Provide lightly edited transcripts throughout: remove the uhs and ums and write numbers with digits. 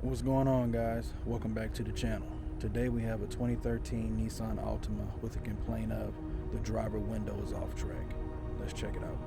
What's going on, guys? Welcome back to the channel. Today we have a 2013 Nissan Altima with a complaint of the driver window is off track. Let's check it out.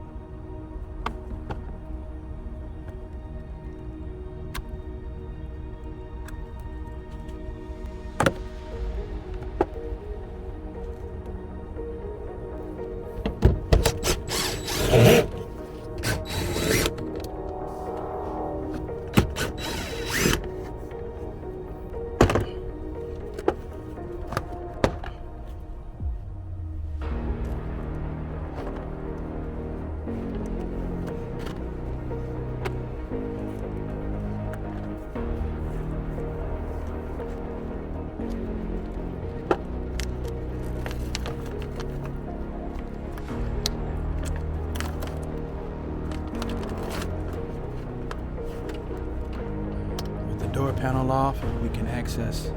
Door panel off, we can access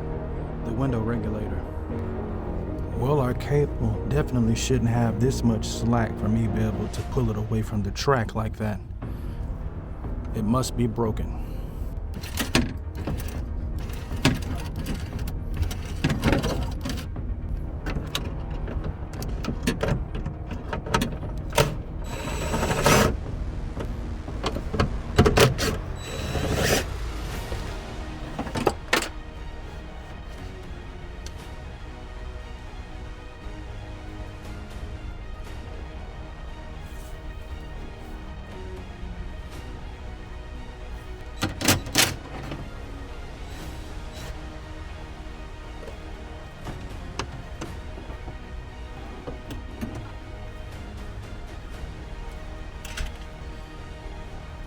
the window regulator. Well, our cable definitely shouldn't have this much slack for me to be able to pull it away from the track like that. It must be broken.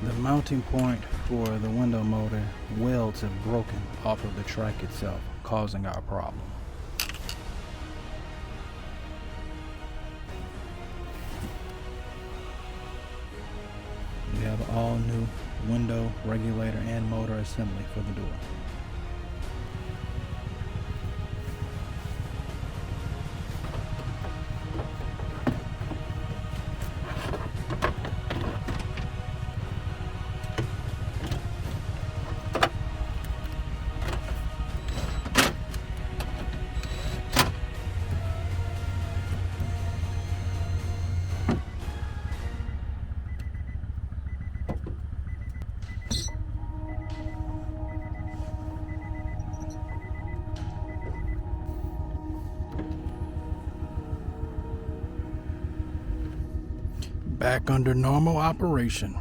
The mounting point for the window motor welds have broken off of the track itself, causing our problem. We have all new window regulator and motor assembly for the door. Back under normal operation.